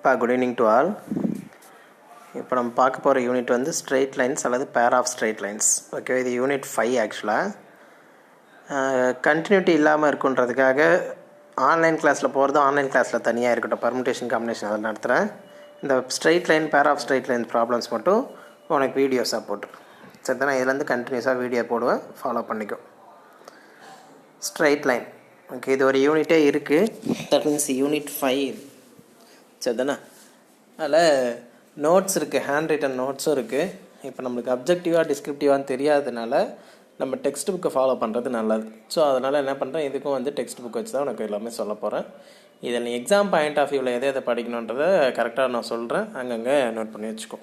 Good evening to all. இப்போ நம்ம பார்க்க போகிற யூனிட் வந்து ஸ்ட்ரெயிட் லைன்ஸ் அல்லது pair of straight lines. Okay, இது யூனிட் 5 ஆக்சுவலாக. கண்டினியூட்டி இல்லாமல் இருக்குன்றதுக்காக ஆன்லைன் கிளாஸில் போகிறது ஆன்லைன் கிளாஸில் தனியாக இருக்கட்டும், பர்முடேஷன் காம்பினேஷன் அதை நடத்துகிறேன். இந்த straight line pair of straight line problems மட்டும் உனக்கு வீடியோஸாக போட்டுருக்கேன். சரி தான், இதுலேருந்து கண்டினியூஸாக வீடியோ போடுவேன், ஃபாலோ பண்ணிக்கோ. ஸ்ட்ரெயிட் லைன், ஓகே, இது ஒரு யூனிட்டே இருக்குது. That means unit 5. சரி தானே, அதில் நோட்ஸ் இருக்குது, ஹேண்ட் ரிட்டன் நோட்ஸும் இருக்குது. இப்போ நம்மளுக்கு அப்ஜெக்டிவாக டிஸ்கிரிப்டிவான்னு தெரியாததுனால நம்ம டெக்ஸ்ட் புக்கை ஃபாலோ பண்ணுறது நல்லது. ஸோ அதனால் என்ன பண்ணுறேன், இதுக்கும் வந்து டெக்ஸ்ட் புக் வச்சு தான் உனக்கு எல்லாமே சொல்ல போகிறேன். இதில் நீ எக்ஸாம் பாயிண்ட் ஆஃப் வியூவில் எதை படிக்கணுன்றதை கரெக்டாக நான் சொல்கிறேன், அங்கங்கே நோட் பண்ணி வச்சுக்கோ.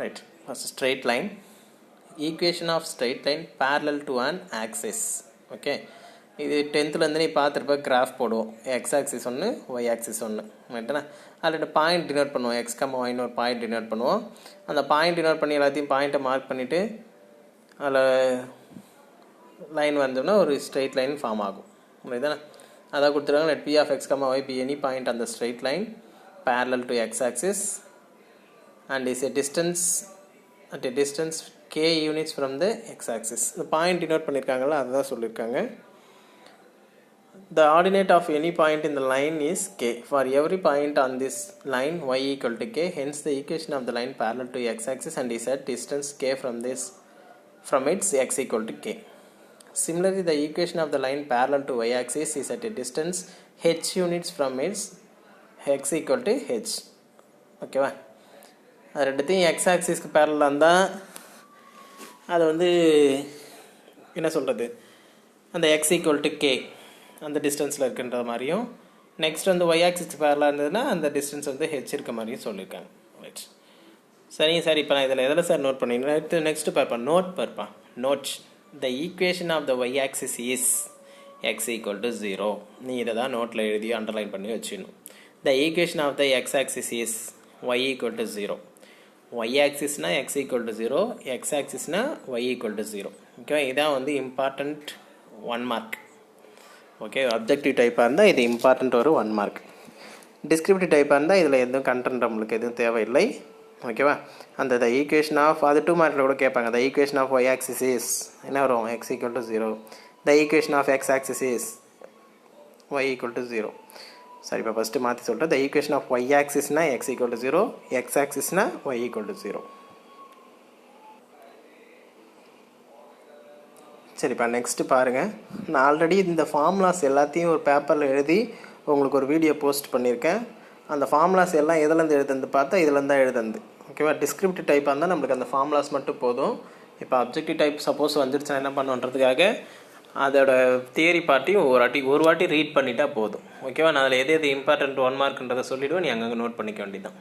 Right, first straight line. Equation of straight line parallel to an axis. Okay, இது 10th நீ பார்த்துருப்ப, கிராஃப் போடுவோம். எக்ஸ் ஆக்சிஸ் ஒன்று, ஒய் ஆக்சிஸ் ஒன்று, ரைட்டுண்ணா. அதில் பாயிண்ட் டினோட் பண்ணுவோம், எக்ஸ் கம்மா ஒய்னு ஒரு பாயிண்ட் டினோட் பண்ணுவோம். அந்த பாயிண்ட் டினோட் பண்ணி எல்லாத்தையும் பாயிண்ட்டை மார்க் பண்ணிவிட்டு அதில் லைன் வந்தோன்னா ஒரு ஸ்ட்ரெயிட் லைன் ஃபார்ம் ஆகும், ரைட்டாண்ணா. அதான் கொடுத்துருவாங்க, let P of X comma Y be any point அந்த straight line parallel to x axis and is a distance at a distance k units from the x axis. இந்த point denote பண்ணியிருக்காங்களா, அதுதான் சொல்லியிருக்காங்க. The ordinate of any point in the line is k. For every point on this line y equal to k, hence the equation of the line parallel to x axis and is at distance k from its x equal to k. Similarly, the equation of the line parallel to y axis is at a distance h units from its x equal to h. ஓகேவா, அது ரெண்டுத்தையும் x axisக்கு parallel இருந்தால் அது வந்து என்ன சொல்கிறது, அந்த x equal to k அந்த டிஸ்டன்ஸில் இருக்குன்ற மாதிரியும், நெக்ஸ்ட் வந்து ஒய் ஆக்சிஸ் பேரலாக இருந்ததுன்னா அந்த டிஸ்டன்ஸ் வந்து ஹெச் இருக்க மாதிரியும் சொல்லியிருக்காங்க. ரைட், சரிங்க சார். இப்போ நான் இதில் எதில் சார் நோட் பண்ணிங்கன்னா, நெக்ஸ்ட் பார்ப்பா, நோட் பார்ப்பா. Note the equation of the y axis is x equal to 0. நீ இதை தான் நோட்டில் எழுதி அண்டர்லைன் பண்ணி வச்சுக்கணும். The equation of the x axis is y equal to 0. Y ஆக்சிஸ்னா எக்ஸ் ஈக்குவல் டு 0, எக்ஸ் ஆக்சிஸ்னா ஒய் ஈக்குவல் டு 0. ஓகே, இதான் வந்து இம்பார்ட்டண்ட் 1 மார்க். ஓகே, அப்ஜெக்டிவ் டைப்பாக இருந்தால் இது இம்பார்ட்டண்ட் ஒரு 1 மார்க். டிஸ்கிரிப்டிவ் டைப்பாக இருந்தால் இதில் எதுவும் கண்டென்ட் நம்மளுக்கு எதுவும் தேவையில்லை. ஓகேவா, அந்த த ஈக்குவேஷன் ஆஃப் அது 2 மார்க்கில் கூட கேட்பாங்க. The equation of y axis is என்ன வரும், x equal to 0. The equation of X axis is y equal to 0. சரி, இப்போ ஃபஸ்ட்டு மாற்றி சொல்கிறேன். த ஈக்குவேஷன் ஆஃப் ஒய் ஆக்சிஸ்னால் எக்ஸ் ஈக்குவல் டு 0, எக்ஸ் ஆக்சிஸ்னால் ஒய் ஈக்குவல் டு 0. சரிப்பா, நெக்ஸ்ட்டு பாருங்கள். நான் ஆல்ரெடி இந்த ஃபார்முலாஸ் எல்லாத்தையும் ஒரு பேப்பரில் எழுதி உங்களுக்கு ஒரு வீடியோ போஸ்ட் பண்ணியிருக்கேன். அந்த ஃபார்முலாஸ் எல்லாம் எதுலேருந்து எழுதுந்து பார்த்தா இதுலேருந்து தான் எழுதுந்து. ஓகேவா, டிஸ்கிரிப்டிவ் டைப்பாக இருந்தால் நம்மளுக்கு அந்த ஃபார்முலாஸ் மட்டும் போதும். இப்போ அப்ஜெக்டிவ் டைப் சப்போஸ் வந்துருச்சுன்னா என்ன பண்ணுன்றதுக்காக அதோட தியரி பார்ட்டியும் ஒரு வாட்டி ரீட் பண்ணிட்டா போதும். ஓகேவா, நான் அதில் எது இம்பார்ட்டன்ட் 1 மார்க்ன்றதை சொல்லிவிடுவேன், நீ அங்கங்கே நோட் பண்ணிக்க வேண்டியதான்.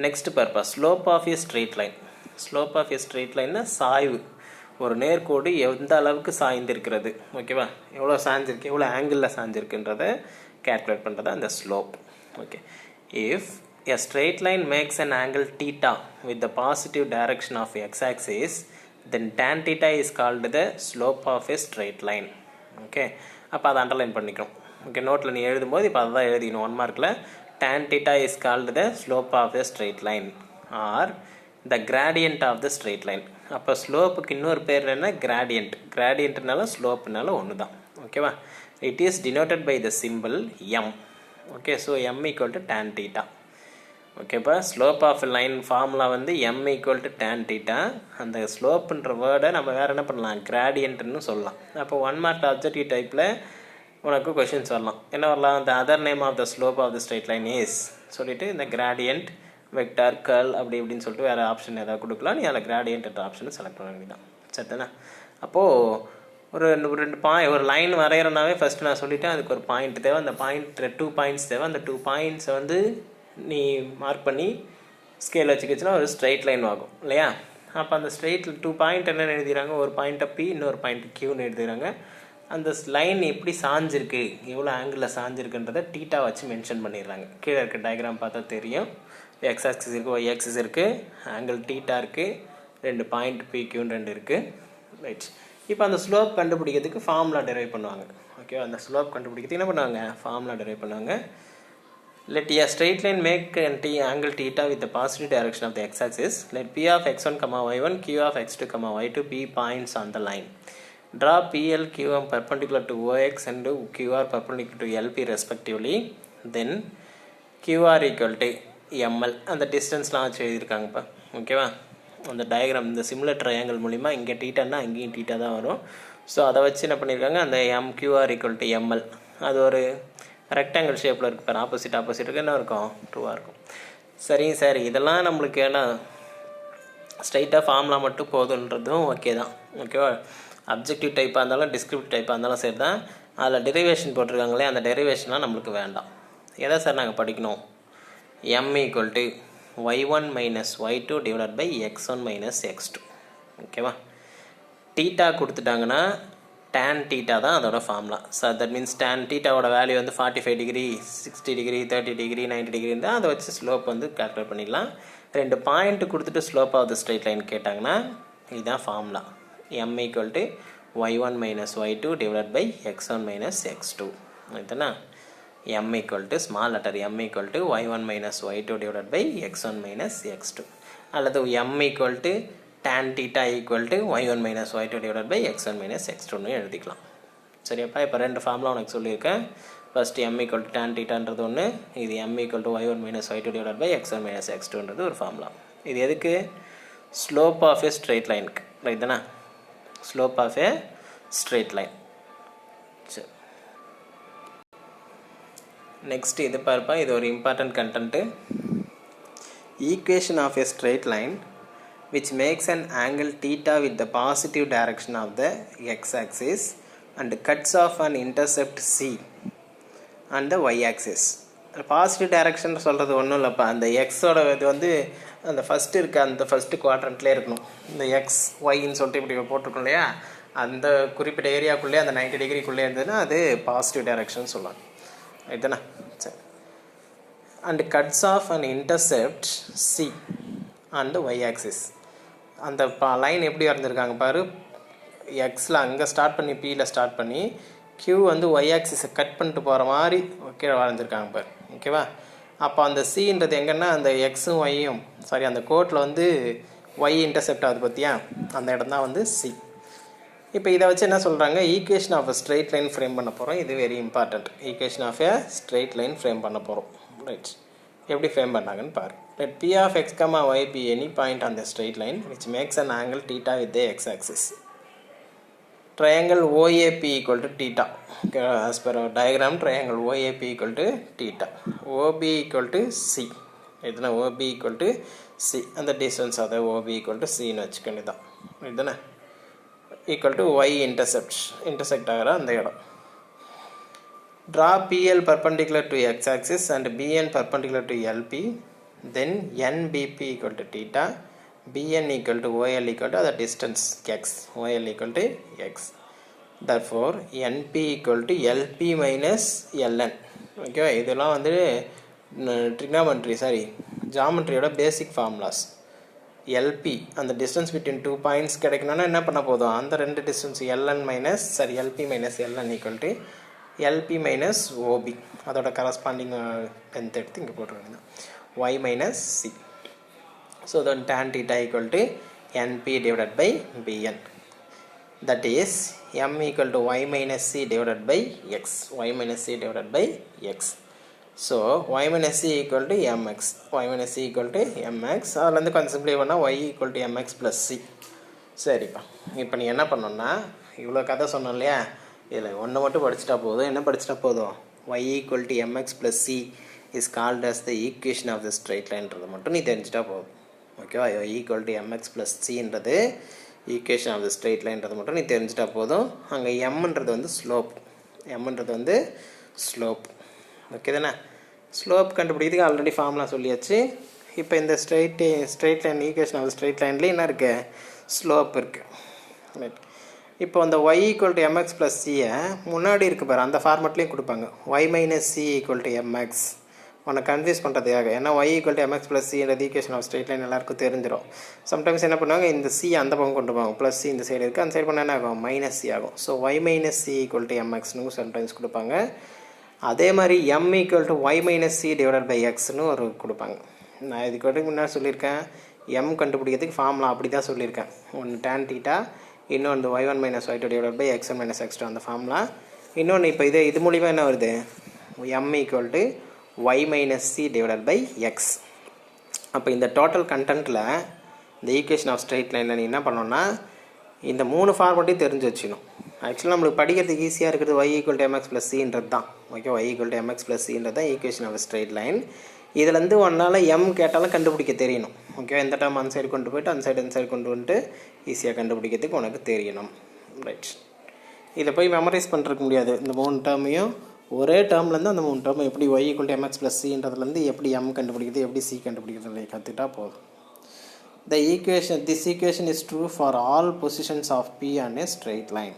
Next purpose, slope of a straight line. Slope of a straight லைன்னா சாய்வு. ஒரு நேர்கோடு எந்த அளவுக்கு சாய்ந்திருக்கிறது, ஓகேவா, எவ்வளோ சாய்ஞ்சிருக்கு, எவ்வளோ ஆங்கிளில் சாய்ஞ்சிருக்குன்றதை கேல்குலேட் பண்ணுறது அந்த slope. Okay, if a straight line makes an angle theta with the positive direction of X axis, then tan theta is called the slope of a straight line. Okay, அப்போ அதை அண்டர்லைன் பண்ணிக்கணும். Okay, நோட்டில் நீ எழுதும்போது இப்போ அதை தான் எழுதிக்கணும் 1 மார்க்கில். tan theta is called the slope of a straight line or the gradient of the straight line. அப்போ ஸ்லோப்புக்கு இன்னொரு பேர் என்ன, கிராடியன்ட். கிராடியன்ட்னால ஸ்லோப்புனால ஒன்று தான். ஓகேவா, it is denoted by the simple M. Okay, so M equal to tan theta. ஓகேப்பா, slope of line formula வந்து M equal to tan theta. அந்த ஸ்லோப்புன்ற வேர்டை நம்ம வேறு என்ன பண்ணலாம், கிராடியன்ட்னு சொல்லலாம். அப்போ 1 மார்க் அப்ஜெக்டிவ் டைப்பில் உனக்கு கொஷின்ஸ் வரலாம். என்ன வரலாம், the other name of the slope of the straight line is சொல்லிவிட்டு இந்த கிராடியன்ட் வெக்டார் கர்ல் அப்படி இப்படின்னு சொல்லிட்டு வேறு ஆப்ஷன் எதாவது கொடுக்கலாம். நீ அதில் கிராடியன்ட் ஆப்ஷனை செலக்ட் பண்ண வேண்டியதான். சரிதானே. அப்போது ஒரு லைன் வரைகிறனாவே ஃபஸ்ட்டு நான் சொல்லிவிட்டேன், அதுக்கு ஒரு பாயிண்ட் தேவை. அந்த பாயிண்ட் 2 பாயிண்ட்ஸ் தேவை. அந்த 2 பாயிண்ட்ஸை வந்து நீ மார்க் பண்ணி ஸ்கேல் வச்சுக்கிச்சுன்னா ஒரு ஸ்ட்ரெயிட் லைன் ஆகும் இல்லையா. அப்போ அந்த ஸ்ட்ரெயிட்டில் 2 பாயிண்ட் என்னென்னு எழுதிடுறாங்க, ஒரு பாயிண்ட்டை பி, இன்னொரு பாயிண்ட் கியூன்னு எழுதிடுறாங்க. அந்த லைன் எப்படி சாஞ்சிருக்கு, எவ்வளோ ஆங்கிளில் சாஞ்சிருக்குன்றதை டீட்டா வச்சு மென்ஷன் பண்ணிடுறாங்க. கீழே இருக்க டயக்ராம் பார்த்தா தெரியும். எக்ஸ் ஆக்சிஸ் இருக்குது, ஒய் ஆக்சிஸ் இருக்குது, ஆங்கிள் டீட்டா இருக்குது, 2 பாயிண்ட் பிக்யூன்னு 2 இருக்குது. ரைட், இப்போ அந்த ஸ்லோப் கண்டுபிடிக்கிறதுக்கு ஃபார்முலா டெரைவ் பண்ணுவாங்க. ஓகே, அந்த ஸ்லோப் கண்டுபிடிக்கிறதுக்கு என்ன பண்ணுவாங்க, ஃபார்முலா டெரைவ் பண்ணுவாங்க. Let a straight line make angle theta with the positive direction of the x-axis. Let p of x1, y1, q of x2, y2 be points on the line. Draw PL, QM perpendicular to OX and QR perpendicular to LP respectively. Then QR equal to ML. அந்த டிஸ்டன்ஸ்லாம் வச்சு எழுதியிருக்காங்கப்பா. ஓகேவா? அந்த diagram இந்த similar triangle மூலிமா இங்கே டீட்டானா அங்கேயும் theta தான் வரும். ஸோ அதை வச்சு என்ன பண்ணியிருக்காங்க, அந்த MQR equal to ML அது ஒரு ரெக்டாங்கிள் ஷேப்பில் இருக்குது பாரு, ஆப்போசிட்டுக்கு என்ன இருக்கும், ட்ரூவாக இருக்கும். சரிங்க சார், இதெல்லாம் நம்மளுக்கு ஏன்னா ஸ்ட்ரைட்டாக ஃபார்முலா மட்டும் போதுன்றதும் ஓகே தான். ஓகேவா? அப்ஜெக்டிவ் டைப்பாக இருந்தாலும் டிஸ்கிரிப்டிவ் டைப்பாக இருந்தாலும் சரி தான். அதில் டெரிவேஷன் போட்டிருக்காங்களே, அந்த டெரிவேஷன்லாம் நம்மளுக்கு வேண்டாம். எதை சார் நாங்கள் படிக்கணும்? m equal to y1 minus y2 divided by x1 minus x2. ஓகேவா? டீட்டா கொடுத்துட்டாங்கன்னா tan தீட்டா தான் அதோட formula. So that means tan தீட்டாவோட வேல்யூ வந்து 45 டிகிரி, 60 டிகிரி, 30 டிகிரி, 90 டிகிரி இருந்தால் அதை வச்சு ஸ்லோப் வந்து கால்குலேட் பண்ணிடலாம். 2 பாயிண்ட் கொடுத்துட்டு slope of the straight line கேட்டாங்கன்னா இதுதான் formula. m equal to y1 minus y2 divided by x1 minus x2. இதுனா m equal to small letter m equal to y1 minus y2 divided by x1 minus x2. அல்லது m equal to tan theta equal to y1 minus y2 divided by x1 minus x2 எழுதிக்கலாம். சரியாப்பா? இப்போ ரெண்டு formula உனக்கு சொல்லியிருக்கேன். First m equal to tan thetaன்றது ஒன்று, இது m equal to y1 minus y2 divided by x1 minus x2ன்றது ஒரு formula. இது எதுக்கு? ஸ்லோப் ஆஃப் ஏ ஸ்ட்ரெயிட் லைனுக்கு, ரைட் தானே? Slope of a straight line. சரி, நெக்ஸ்ட் இது பார்ப்பா, இது ஒரு important content. Equation of a straight line which makes an angle theta with the positive direction of the x-axis and cuts off an intercept C and the y-axis. Positive direction சொல்கிறது ஒன்றும் இல்லைப்பா, அந்த எக்ஸோட இது வந்து அந்த ஃபஸ்ட்டு இருக்க அந்த ஃபஸ்ட்டு குவாட்ரண்ட்லேயே இருக்கணும். இந்த எக்ஸ் ஒய்ன்னு சொல்லிட்டு இப்படி போட்டிருக்கோம் இல்லையா, அந்த குறிப்பிட்ட ஏரியாக்குள்ளே அந்த 90 டிகிரிக்குள்ளே இருந்ததுன்னா அது பாசிட்டிவ் டைரக்ஷன் சொல்லலாம். ரைட்டாண்ணா? சரி. And cuts off and intercept C and y-axis. அந்த லைன் எப்படி வரைஞ்சிருக்காங்க பாரு, எக்ஸில் அங்கே ஸ்டார்ட் பண்ணி பியில் ஸ்டார்ட் பண்ணி க்யூ வந்து y-axis கட் பண்ணிட்டு போகிற மாதிரி கீழே வரைஞ்சிருக்காங்க பாரு. ஓகேவா? அப்போ அந்த சின்றது எங்கன்னா அந்த எக்ஸும் ஒய்யும் சாரி அந்த கோட்டில் வந்து ஒய் இன்டர்செப்ட் ஆகுது பார்த்தியா, அந்த இடம் தான் வந்து சி. இப்போ இதை வச்சு என்ன சொல்கிறாங்க, equation of a straight line frame பண்ண போகிறோம். இது very important. Equation of a straight line frame பண்ண போகிறோம். ரைட், எப்படி ஃப்ரேம் பண்ணாங்கன்னு பாரு. Let p of x, y be any point on the straight line which makes an angle theta with the x-axis. Triangle OAP equal to theta. Okay, as per our diagram, triangle OAP equal to theta. OB equal to C. இதுனா OB equal to C. அந்த distance அதை OB equal to C ன்னு வச்சுக்கொண்டுதான். இதுனா equal to y intersect ஆகிற அந்த இடம். Draw PL perpendicular to x-axis and BN perpendicular to LP. Then NBP equal to theta, BN equal to OL equal to the distance x, OL equal to x. Therefore NP equal to LP minus LN. Okay, இதெல்லாம் வந்து trigonometry ஜாமெட்ரியோட பேசிக் formulas. LP அந்த distance between 2 points கிடைக்கணும்னா என்ன பண்ண போதும், அந்த ரெண்டு distance LP minus LN equal to LP minus OB அதோட கரஸ்பாண்டிங் லென்த் எடுத்து இங்கே போட்டுருங்க, y minus c. So then tan theta equal to np divided by bn, that is m equal to y minus c divided by x, y minus c divided by x. So y minus c equal to mx, y minus c equal to mx. அதிலேருந்து கொஞ்சம் சிம்பிளை பண்ணால் y equal to mx plus c. சரிப்பா, இப்போ நீ என்ன பண்ணணும்னா இவ்வளோ கதை சொன்னோம் இல்லையா, இதில் ஒன்று மட்டும் படிச்சுட்டா போதும். என்ன படிச்சுட்டா போதும், y equal to mx plus c is called as the equation of the straight line-ன்றது மட்டும் நீ தெரிஞ்சிட்டா போதும். ஓகேவா? y equal to mx plus c-ன்றது equation of the straight line-ன்றது மட்டும் நீ தெரிஞ்சிட்டா போதும். அங்கே m-ன்றது வந்து ஸ்லோப், m-ன்றது வந்து ஸ்லோப். ஓகே தானே? ஸ்லோப் கண்டுபிடிக்கிறதுக்கு ஆல்ரெடி ஃபார்முலா சொல்லியாச்சு. இப்போ இந்த straight line equation of straight லைன்லேயே என்ன இருக்குது, ஸ்லோப் இருக்குது. ரைட். இப்போ அந்த y equal to mx plus c-யை முன்னாடி இருக்குது பாரு, அந்த ஃபார்மெட்லேயும் கொடுப்பாங்க, y minus c equal to mx. உன்னை கன்ஃபியூஸ் பண்ணுறதுக்காக, ஏன்னா y equal to mx plus c-ன்றது ஈக்குவேஷன் ஆஃப் ஸ்ட்ரெயிட் லைன் எல்லாருக்கும் தெரிஞ்சிடும். சம்டைம்ஸ் என்ன பண்ணுவாங்க, இந்த c அந்த பக்கம் கொண்டு போவாங்க, ப்ளஸ் c இந்த சைடு இருக்குது, அந்த சைடு பண்ணால் என்ன ஆகும், மைனஸ் c ஆகும். So y minus c equal to mxன்னு சம்டைம்ஸ் கொடுப்பாங்க. அதே மாதிரி m equal to Y minus C divided by எக்ஸ்னு ஒரு கொடுப்பாங்க. நான் இதுக்கு வந்து முன்னாடி சொல்லியிருக்கேன், m கண்டுபிடிக்கிறதுக்கு ஃபார்முலா அப்படி தான் சொல்லியிருக்கேன். ஒன்று டேன் தீட்டா, இன்னொன்று y1 minus y2 divided by x1 minus x2 அந்த ஃபார்முலா. இன்னொன்று இப்போ இது மூலிமா என்ன வருது, m equal to Y minus C divided by X. அப்போ இந்த டோட்டல் கண்டென்ட்டில் இந்த ஈக்குவேஷன் ஆஃப் ஸ்ட்ரெயிட் லைனில் நீ என்ன பண்ணணும்னா இந்த 3 ஃபார்மட்டையும் தெரிஞ்சு வச்சுக்கணும். ஆக்சுவலாக நம்மளுக்கு படிக்கிறதுக்கு ஈஸியாக இருக்கிறது y equal to mx plus சின்றது தான். Okay, y equal to mx plus சின்றது தான் ஈக்குவேஷன் ஆஃப் ஸ்ட்ரெயிட் லைன். இதுலேருந்து ஒன்றால் m கேட்டாலும் கண்டுபிடிக்க தெரியணும். ஓகே, இந்த டைம் அந்த சைடு கொண்டு போய்ட்டு அந்த சைடு கொண்டு வந்துட்டு ஈஸியாக கண்டுபிடிக்கிறதுக்கு உனக்கு தெரியணும். ரைட், இதை போய் மெமரைஸ் பண்ணுறதுக்கு முடியாது. இந்த 3 டேர்மையும் ஒரே டேர்ம்லேருந்து அந்த 3 டேர்ம் எப்படி y equal to mx plus சின்றதுலேருந்து எப்படி m கண்டுபிடிக்கிறது, எப்படி c கண்டுபிடிக்கிறது கற்றுக்கிட்டா போதும். This equation is true for all positions of p on a straight line.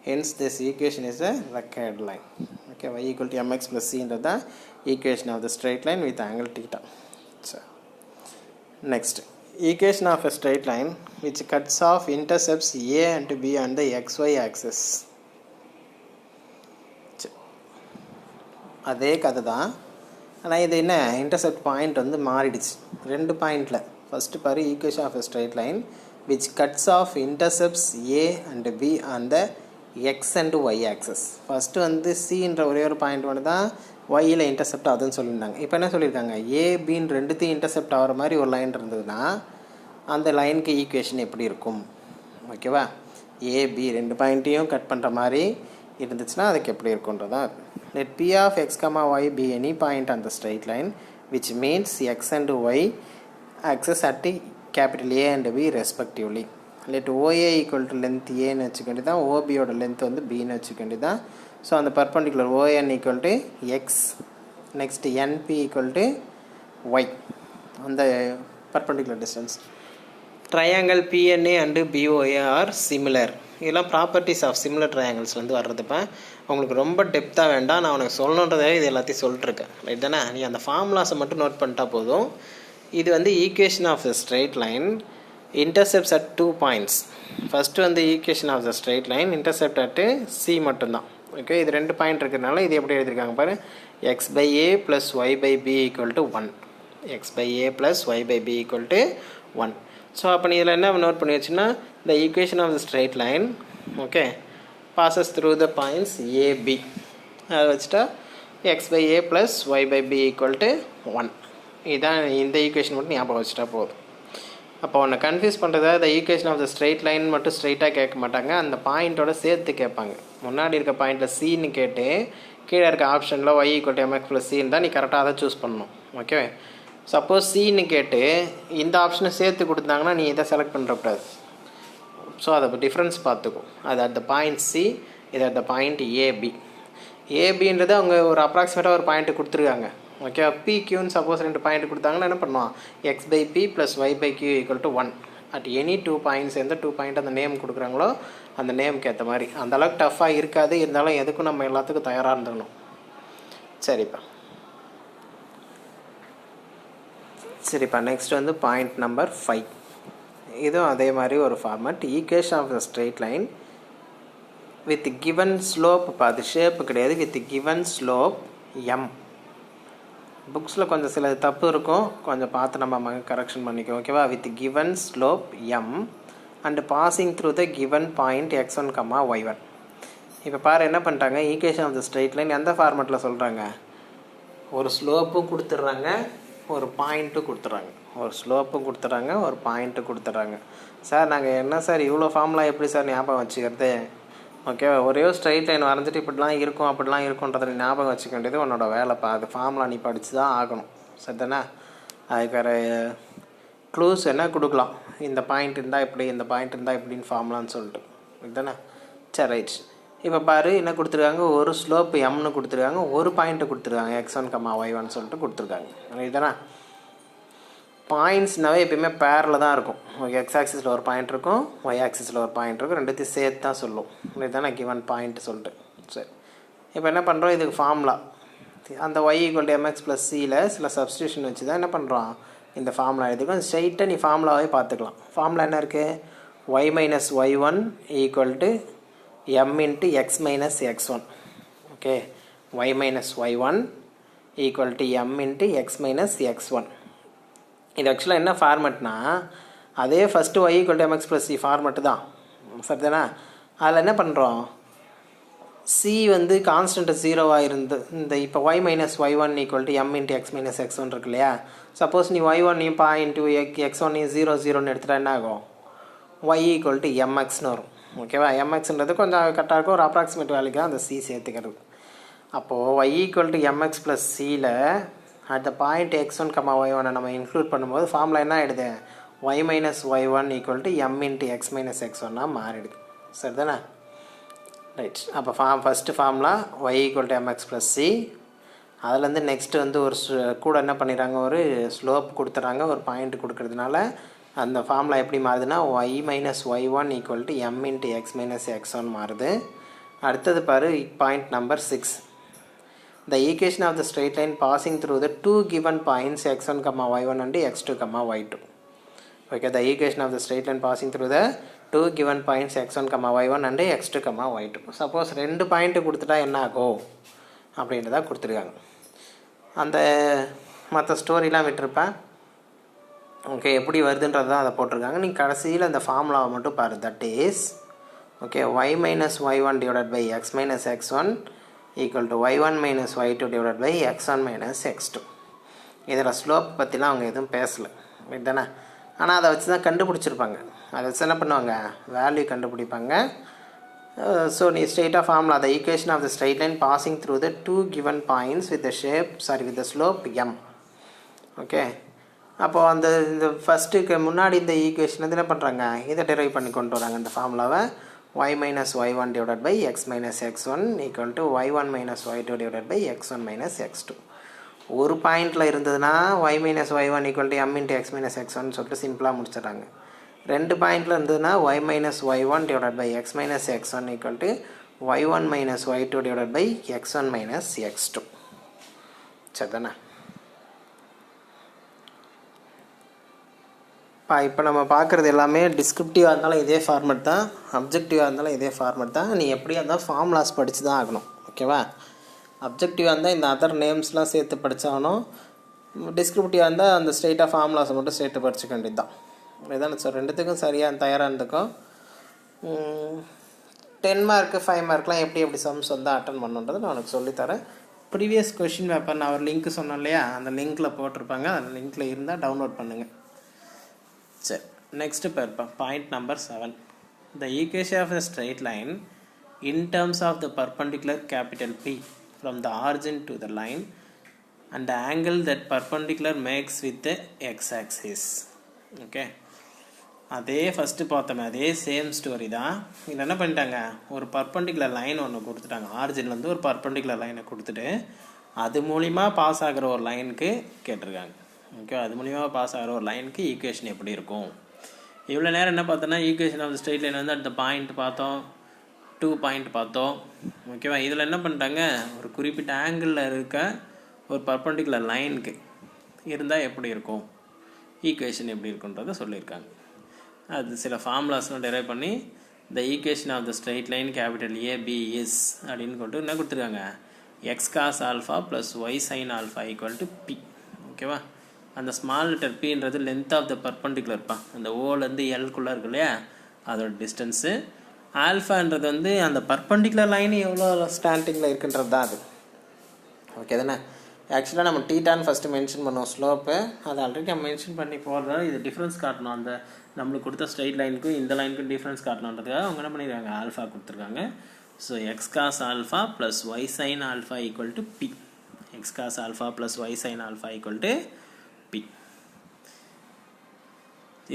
Hence, this equation is a required line. Okay, y equal to mx plus c into the equation of the straight line with angle theta. So, next, equation of a straight line which cuts off intercepts a and b on the xy axis. அதே கதை தான், ஆனால் இது என்ன intercept point வந்து மாறிடுச்சு 2 பாயிண்டில். First பாரு, equation of a straight line which cuts off intercepts A and B on the X and Y axes. First வந்து சின்ற ஒரே ஒரு பாயிண்ட் ஒன்று தான் ஒய்யில் இன்டர்செப்ட் ஆகுதுன்னு சொல்லியிருந்தாங்க. இப்போ என்ன சொல்லியிருக்காங்க, ஏபின்னு ரெண்டுத்தையும் இன்டர்செப்ட் ஆகிற மாதிரி ஒரு லைன் இருந்ததுன்னா அந்த லைனுக்கு ஈக்குவேஷன் எப்படி இருக்கும்? ஓகேவா, ஏபி 2 பாயிண்ட்டையும் கட் பண்ணுற மாதிரி இருந்துச்சுன்னா அதுக்கு எப்படி இருக்குன்றதான். Let p of x comma y be any point on the straight line which means x and y axis at capital A and B respectively. Let OA equal to length A ன்னு வச்சுக்கொண்டுதான், OB ஓட length வந்து B ன்னு வச்சுக்கொண்டுதான். So அந்த perpendicular ON equal to x, next NP equal to y, அந்த perpendicular distance. Triangle PNA and BOA are similar. இதெல்லாம் properties of similar ட்ரையாங்கிள்ஸ்லேருந்து வர்றதுப்போ உங்களுக்கு ரொம்ப டெப்த்தாக வேண்டாம், நான் உனக்கு சொல்லணுன்றதே இது எல்லாத்தையும் சொல்லிட்டுருக்கேன். ரைட் தானே, நீ அந்த ஃபார்முலாஸை மட்டும் நோட் பண்ணிட்டா போதும். இது வந்து equation of the straight line intercepts at 2 points. First வந்து equation of the straight line intercept at c மட்டும்தான். ஓகே, இது 2 பாயிண்ட் இருக்கிறதுனால இது எப்படி எழுதியிருக்காங்க பாரு, x by a plus Y by b equal to 1, x by a plus Y by b equal to 1. So அப்போ நீ இதில் என்ன நோட் பண்ணி வச்சுன்னா, the equation of the straight line, okay, passes through the points a b. அதை வச்சுட்டா x by a plus y by b equal to 1. இதுதான் இந்த ஈக்குவேஷன் மட்டும் ஞாபகம் வச்சுட்டா போதும். அப்போ உன்னை கன்ஃபியூஸ் பண்ணுறதா, the equation of the straight line மட்டும் ஸ்ட்ரைட்டாக கேட்க மாட்டாங்க, அந்த பாயிண்ட்டோட சேர்த்து கேட்பாங்க. முன்னாடி இருக்க பாயிண்ட்டில் சின்னு கேட்டு கீழே இருக்க ஆப்ஷனில் y equal to mx plus c இருந்தால் நீ கரெக்டாக அதை சூஸ் பண்ணணும். ஓகே, சப்போஸ் சின்னு கேட்டு இந்த ஆப்ஷனை சேர்த்து கொடுத்தாங்கன்னா நீ இதை செலக்ட் பண்ணுறக்கூடாது. ஸோ அதை டிஃப்ரென்ஸ் பார்த்துக்கும். அது அட் த பாயிண்ட் சி, இது அட் த பாயிண்ட் ஏபி. ஏபின்றது அவங்க ஒரு அப்ராக்சிமேட்டாக ஒரு பாயிண்ட்டு கொடுத்துருக்காங்க. ஓகே, பிக்யூன்னு சப்போஸ் 2 பாயிண்ட் கொடுத்தாங்கன்னா என்ன பண்ணுவான், X by P plus Y by Q equal to 1 at any 2 points. எந்த 2 பாயிண்ட் அந்த நேம் கொடுக்குறாங்களோ அந்த நேமுக்கு ஏற்ற மாதிரி. அந்தளவுக்கு டஃப்பாக இருக்காது, இருந்தாலும் எதுக்கும் நம்ம எல்லாத்துக்கும் தயாராக இருந்துக்கணும். சரிப்பா, நெக்ஸ்ட் வந்து பாயிண்ட் நம்பர் 5. இதுவும் அதே மாதிரி ஒரு format. Equation of the straight line with given slope, இப்போ அது ஷேப்பு கிடையாது, வித் கிவன் ஸ்லோப் எம். புக்ஸில் கொஞ்சம் சில தப்பு இருக்கும், கொஞ்சம் பார்த்து நம்ம கரெக்ஷன் பண்ணிக்கோ. ஓகேவா, with given slope M and passing through the given point x1, y1. இப்போ பாரு என்ன பண்ணிட்டாங்க, equation of the straight line எந்த ஃபார்மட்டில் சொல்கிறாங்க, ஒரு ஸ்லோப்பும் கொடுத்துட்றாங்க, ஒரு பாயிண்ட்டும் கொடுத்துட்றாங்க. ஒரு ஸ்லோப்பும் கொடுத்துட்றாங்க, ஒரு பாயிண்ட்டும் கொடுத்துட்றாங்க. சார் நாங்கள் என்ன சார் இவ்வளோ ஃபார்முலா எப்படி சார் ஞாபகம் வச்சுக்கிறது? ஓகே, ஒரே ஸ்ட்ரைட் லைன் வரைஞ்சிட்டு இப்படிலாம் இருக்கும் அப்படிலாம் இருக்குன்றதை ஞாபகம் வச்சுக்க வேண்டியது உன்னோட வேலைப்பா. அது ஃபார்முலா நீ படித்து தான் ஆகணும். சரி தானே, அதுக்கு வேறு க்ளூஸ் என்ன கொடுக்கலாம், இந்த பாயிண்ட் இருந்தால் இப்படி, இந்த பாயிண்ட் இருந்தால் இப்படின்னு ஃபார்முலான்னு சொல்லிட்டு. இதுதானே, சரி ரைட். இப்போ பாரு என்ன கொடுத்துருக்காங்க, ஒரு ஸ்லோப் எம்னு கொடுத்துருக்காங்க, ஒரு பாயிண்ட்டு கொடுத்துருக்காங்க x1, y1 சொல்லிட்டு கொடுத்துருக்காங்க. இதுதானே, பாயிண்ட்ஸ்னாவே எப்பயுமே பேரில் தான் இருக்கும். எக்ஸ் ஆக்சிஸில் ஒரு பாயிண்ட் இருக்கும், ஒய் ஆக்சிஸில் ஒரு பாயிண்ட் இருக்கும், ரெண்டுத்தையும் சேர்த்து தான் சொல்லும். இதுதானே கிவன் பாயிண்ட் சொல்லிட்டு. சரி, இப்போ என்ன பண்ணுறோம், இதுக்கு ஃபார்முலா அந்த y equal to mx plus சியில் சில சப்ஸ்டியூஷன் வச்சு தான் என்ன பண்ணுறோம், இந்த ஃபார்முலா எழுதிக்கும். ஸ்ட்ரைட்டாக நீ ஃபார்முலாவே பார்த்துக்கலாம். ஃபார்முலா என்ன இருக்குது, y minus y1 equal to m into x minus x1. Okay, y minus y1 equal to m into x minus x1. இது ஆக்சுவலாக என்ன ஃபார்மெட்னா அதே first y equal to mx plus c format தான் சரிதானா. அதில் என்ன பண்ணுறோம், c வந்து கான்ஸ்டன்ட் 0வாக இருந்து இந்த இப்போ y minus y1 equal to m into x minus x1 இருக்கு இல்லையா. சப்போஸ் நீ y1 பாயிண்ட்டு x1 0 எடுத்துட்டா என்ன ஆகும், y equal to mxன்னு வரும். ஓகேவா, mxன்றது கொஞ்சம் கரெக்டாக இருக்கும், ஒரு அப்ராக்சிமேட் வேல்யூக்கு அந்த c சேர்த்துக்கிறது. அப்போது y equal to mx plus cயில் at the point x1, y1 நம்ம இன்க்ளூட் பண்ணும்போது ஃபார்முலா என்ன ஆகிடுது, y minus y1 equal to m into x minus x1 மாறிடுது. சரிதானே. ரைட், அப்போ first formula y equal to mx plus c. அதுலேருந்து next வந்து ஒரு கூட என்ன பண்ணிடுறாங்க, ஒரு ஸ்லோப் கொடுத்துட்றாங்க, ஒரு பாயிண்ட் கொடுக்கறதுனால அந்த ஃபார்முலா எப்படி மாறுதுன்னா y minus y1 equal to m into x minus x1 மாறுது. அடுத்தது பாரு point number 6. The equation of the straight line passing through the two given points x1, y1 and x2, y2. Okay, the equation of the straight line passing through the two given points x1, y1 and x2, y2. Suppose ரெண்டு point கொடுத்துட்டா என்ன ஆகும் அப்படின்றத கொடுத்துருக்காங்க. அந்த மற்ற ஸ்டோரிலாம் விட்டுருப்பேன். Okay, எப்படி வருதுன்றது தான் அதை போட்டிருக்காங்க. நீங்கள் கடைசியில் அந்த ஃபார்முலாவை மட்டும் பாரு. That is okay, y minus y1 divided by x minus x1 equal to y1 minus y2 divided by x1 minus x2. இதில் ஸ்லோப் பற்றிலாம் அவங்க எதுவும் பேசலை ரைட் தானே. ஆனால் அதை வச்சு தான் கண்டுபிடிச்சிருப்பாங்க. அதை வச்சு என்ன பண்ணுவாங்க, வேல்யூ கண்டுபிடிப்பாங்க. ஸோ நீ ஸ்ட்ரெயிட்டாக formula the equation of the straight line passing through the two given points with the slope m. Okay, அப்போது அந்த இந்த ஃபஸ்ட்டுக்கு முன்னாடி இந்த ஈக்குவேஷன் வந்து என்ன பண்ணுறாங்க, இதை டெரைவ் பண்ணி கொண்டு வராங்க. இந்த ஃபார்முலாவை y minus y1 divided by x minus x1 equal to y1 minus y2 divided by x1 minus x2. ஒரு பாயிண்டில் இருந்ததுன்னா y minus y1 equal to m into x minus x1 சொல்லிட்டு சிம்பிளாக முடிச்சிடறாங்க. ரெண்டு பாயிண்டில் இருந்ததுன்னா y minus y1 divided by x minus x1 equal to y1 minus y2 divided by x1 minus x2. சரிதானே. இப்போ நம்ம பார்க்குறது எல்லாமே டிஸ்கிரிப்டிவாக இருந்தாலும் இதே ஃபார்மெட் தான், அப்ஜெக்டிவாக இருந்தாலும் இதே ஃபார்மெட் தான். நீ எப்படியா இருந்தால் ஃபார்முலாஸ் படித்து தான் ஆகணும். ஓகேவா, அப்ஜெக்டிவாக இருந்தால் இந்த அதர் நேம்ஸ்லாம் சேர்த்து படித்தாகணும். டிஸ்கிரிப்டிவாக இருந்தால் அந்த ஸ்ட்ரெயிட்டாக ஃபார்முலாஸை மட்டும் சேர்த்து படிச்சுக்க வேண்டியது தான். இதுதானே சார், ரெண்டுத்துக்கும் சரியாக தயாராக இருந்துக்கும். 10 மார்க்கு 5 மார்க்லாம் எப்படி சம்ஸ் வந்து அட்டன் பண்ணுன்றது நான் உனக்கு சொல்லித்தரேன். ப்ரீவியஸ் கொஷின் பேப்பர் நான் ஒரு லிங்க் சொன்னேன் இல்லையா, அந்த லிங்க்கில் போட்டிருப்பாங்க. அந்த லிங்க்கில் இருந்தால் டவுன்லோட் பண்ணுங்கள். சரி, next point number 7. The equation of a straight line in terms of the perpendicular capital P from the origin to the line and the angle that perpendicular makes with the x-axis. Okay, அதே first பார்த்தோமே அதே same story தான். இதில் என்ன பண்ணிட்டாங்க, ஒரு perpendicular line ஒன்று கொடுத்துட்டாங்க. ஆரிஜின்லேருந்து ஒரு பர்பண்டிகுலர் லைனை கொடுத்துட்டு அது மூலிமா பாஸ் ஆகிற ஒரு லைனுக்கு கேட்டிருக்காங்க. ஓகே, அது மூலியமாக பாஸ் ஆகிற ஒரு லைனுக்கு ஈக்குவேஷன் எப்படி இருக்கும். இவ்வளோ நேரம் என்ன பார்த்தோன்னா equation of the straight line வந்து அந்த பாயிண்ட் பார்த்தோம், 2 பாயிண்ட் பார்த்தோம். ஓகேவா, இதில் என்ன பண்ணிட்டாங்க, ஒரு குறிப்பிட்ட ஆங்கிளில் இருக்க ஒரு பர்பண்டிகுலர் லைனுக்கு இருந்தால் எப்படி இருக்கும், ஈக்குவேஷன் எப்படி இருக்குன்றதை சொல்லியிருக்காங்க. அது சில ஃபார்முலாஸ்லாம் டெரைவ் பண்ணி the equation of the straight line capital AB is அப்படின்னு கொண்டு என்ன கொடுத்துருக்காங்க, x cos alpha plus y sin alpha equal to P. ஓகேவா, அந்த ஸ்மால் லெட்டர் பின்றது லென்த் ஆஃப் த பர்பண்டிகுலர்ப்பா, அந்த ஓலேருந்து எல்குள்ளே இருக்கு இல்லையா, அதோட டிஸ்டன்ஸு. ஆல்ஃபான்றது வந்து அந்த பர்பண்டிகுலர் லைன் எவ்வளோ ஸ்டாண்டிங்கில் இருக்குன்றது தான் அது. ஓகே தானே. ஆக்சுவலாக நம்ம டீட்டான்னு ஃபஸ்ட்டு மென்ஷன் பண்ணுவோம் ஸ்லோப்பு, அதை ஆல்ரெடி நம்ம மென்ஷன் பண்ணி போடுறோம். இது டிஃப்ரென்ஸ் காட்டணும், அந்த நம்மளுக்கு கொடுத்த ஸ்ட்ரெயிட் லைனுக்கும் இந்த லைனுக்கும் டிஃப்ரென்ஸ் காட்டணுன்றதுக்காக அவங்க என்ன பண்ணியிருக்காங்க, ஆல்ஃபா கொடுத்துருக்காங்க. So X cos alpha plus Y sine alpha equal to P. X cos alpha plus Y sine alpha equal to P.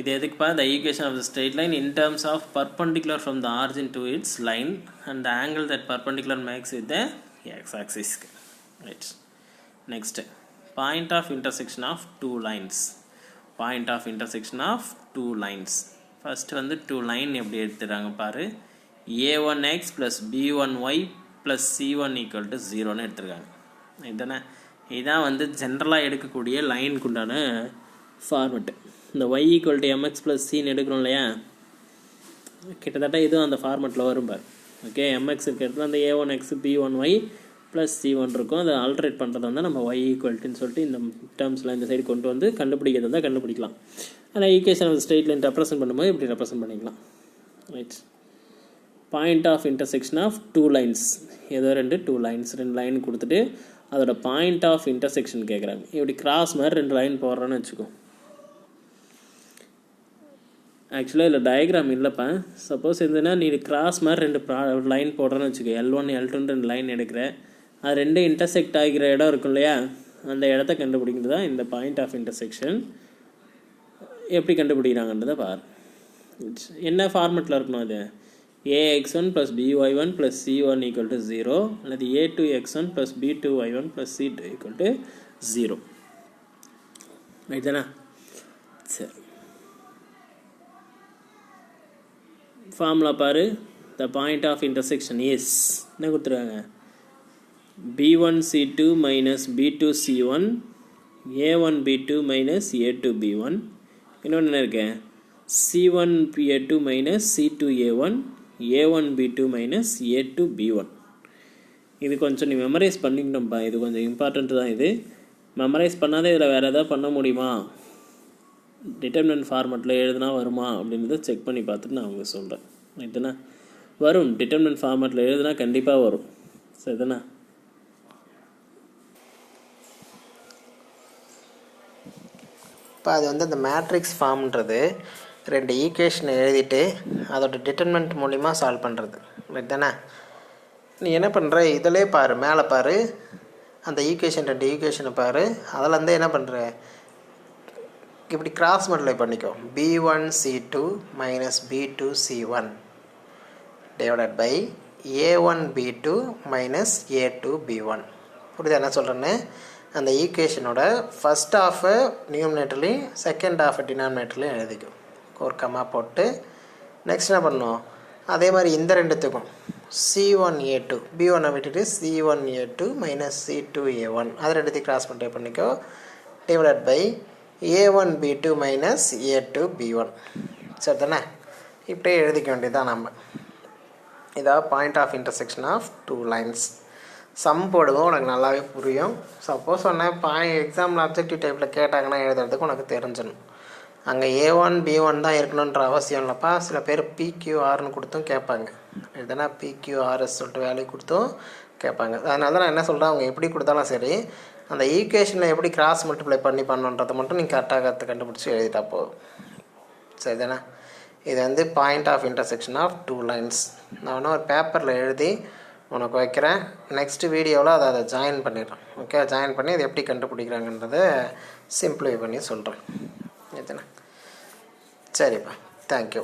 இது எதுக்குப்பா, the equation of the straight line in terms of perpendicular from the origin to its line and the angle that perpendicular makes with the x-axis. Right. Next, point of intersection of two lines. Point of intersection of two lines. First வந்து two line எப்படி எடுத்துறாங்க பாரு, a1x plus b1y plus c1 equal to 0ன்னு எடுத்துருக்காங்க. இதுதானே, இதான் வந்து ஜென்ரலாக எடுக்கக்கூடிய லைனுக்கு உண்டான ஃபார்மெட்டு. இந்த y equal to mx plus cன்னு எடுக்கிறோம் இல்லையா, கிட்டத்தட்ட இதுவும் அந்த ஃபார்மெட்டில் வரும் பார். ஓகே, mx இருக்கிறதுல அந்த a1x b1y ப்ளஸ் C1 இருக்கும். அதை ஆல்ட்ரேட் பண்ணுறது வந்து நம்ம y ஈக்குவல்ட்டுன்னு சொல்லிட்டு இந்த டேர்ம்ஸ்லாம் இந்த சைடு கொண்டு வந்து கண்டுபிடிக்கிறது இருந்தால் கண்டுபிடிக்கலாம். ஆனால் ஈக்குவேஷன் வந்து ஸ்ட்ரெயிட் லைன் ரெப்ரசென்ட் பண்ணும்போது இப்படி ரெப்ரசென்ட் பண்ணிக்கலாம். Right. Point of intersection of two lines, ஏதோ ரெண்டு லைன் கொடுத்துட்டு அதோட பாயிண்ட் ஆஃப் இன்டர்செக்ஷன் கேட்குறாங்க. இப்படி கிராஸ் மாதிரி 2 லைன் போடுறோன்னு வச்சுக்கோ. ஆக்சுவலாக இதில் டயக்ராம் இல்லைப்பா. சப்போஸ் இருந்ததுன்னா நீ கிராஸ் மாதிரி 2 லைன் போடுறேன்னு வச்சுக்கோ. L1 L2 2 லைன் எடுக்கிற, அது 2 இன்டர்செக்ட் ஆகிற இடம் இருக்கும் இல்லையா, அந்த இடத்த கண்டுபிடிக்கிறது தான் இந்த பாயிண்ட் ஆஃப் இன்டர்செக்ஷன். எப்படி கண்டுபிடிக்கிறாங்கன்றதை பார். என்ன ஃபார்மெட்டில் இருக்கணும் அது? ax1 + by1 + c1 = 0 அல்லது a2x1 + b2y1 + c2 = 0. ரைட் தானே? சரி, ஃபார்முலா பாரு. The point of intersection is என்ன கொடுத்துருக்காங்க? b1c2 - b2c1 a1b2 - a2b1. இன்னொன்று என்ன இருக்கு? c1a2 - c2a1 a1b2 - a2b1. இது கொஞ்சம் நீ மெமரைஸ் பண்ணிக்கணும்ப்பா. இது கொஞ்சம் இம்பார்ட்டண்ட்டு தான். இது மெமரைஸ் பண்ணாதே இதில் வேறு எதாவது பண்ண முடியுமா, டிட்டர்மினன்ட் ஃபார்மெட்டில் எழுதுனா வருமா அப்படின்றத செக் பண்ணி பார்த்துட்டு நான் அவங்க சொல்கிறேன். ரைட்டுண்ணா? வரும். டிட்டர்மினன்ட் ஃபார்மெட்டில் எழுதுனா கண்டிப்பாக வரும். சரிதாண்ணா? இப்போ அது வந்து அந்த மேட்ரிக்ஸ் ஃபார்ம்ன்றது 2 ஈக்குவேஷனை எழுதிட்டு அதோட டிட்டர்மினன்ட் மூலிமா சால்வ் பண்ணுறது. ரைட் தானே? நீ என்ன பண்ணுற, இதிலே பாரு, மேலே பாரு, அந்த ஈக்குவேஷன் 2 ஈக்குவேஷனை பாரு. அதில் வந்து என்ன பண்ணுற, இப்படி கிராஸ் மல்டிப்ளை பண்ணிக்கோ. b1c2 - b2c1 divided by a1b2 - a2b1. புரியுது என்ன சொல்கிறேன்னு? அந்த ஈக்குவேஷனோட ஃபஸ்ட் ஆஃபை நியூமினேட்டர்லையும் செகண்ட் ஆஃபை டினாமினேட்டர்லையும் எழுதிக்கும். ஒரு கம்மா போட்டு நெக்ஸ்ட் என்ன பண்ணணும், அதே மாதிரி இந்த ரெண்டுத்துக்கும் c1a2 b1 விட்டுட்டு c1a2 - c2a1 அது ரெண்டுத்தையும் கிராஸ் மல்டிப்ளை பண்ணிக்கோ. Divided by a1b2 - a2b1. சரி தானே? இப்படியே எழுதிக்க வேண்டியதுதான் நம்ம. இதான் point of intersection of 2 lines. Sum போடுவோம், உனக்கு நல்லாவே புரியும். சப்போஸ் ஒன்று எக்ஸாம்பிள் அப்ஜெக்டிவ் டைப்பில் கேட்டாங்கன்னா எழுதுறதுக்கு உனக்கு தெரிஞ்சிடணும். அங்கே a1 b1 தான் இருக்கணுன்ற அவசியம் இல்லைப்பா. சில பேர் PQRன்னு கொடுத்தும் கேட்பாங்க. இதுனா PQRS சொல்லிட்டு வேல்யூ கொடுத்தும் கேட்பாங்க. அதனால தான் நான் என்ன சொல்கிறேன், அவங்க எப்படி கொடுத்தாலும் சரி, அந்த ஈக்குவேஷனில் எப்படி கிராஸ் மல்டிப்ளை பண்ணுன்றதை மட்டும் நீங்கள் கரெக்டாக கண்டுபிடிச்சி எழுதிட்டா போதும். சரி தானே? இது வந்து point of intersection of 2 lines. நான் வேணால் ஒரு பேப்பரில் எழுதி உனக்கு வைக்கிறேன். நெக்ஸ்ட் வீடியோவில் அதை ஜாயின் பண்ணிடுறேன். ஓகே, ஜாயின் பண்ணி அதை எப்படி கண்டுபிடிக்கிறாங்கன்றதை சிம்பிளிஃபை பண்ணி சொல்கிறேன். சரிப்பா, தேங்க்யூ.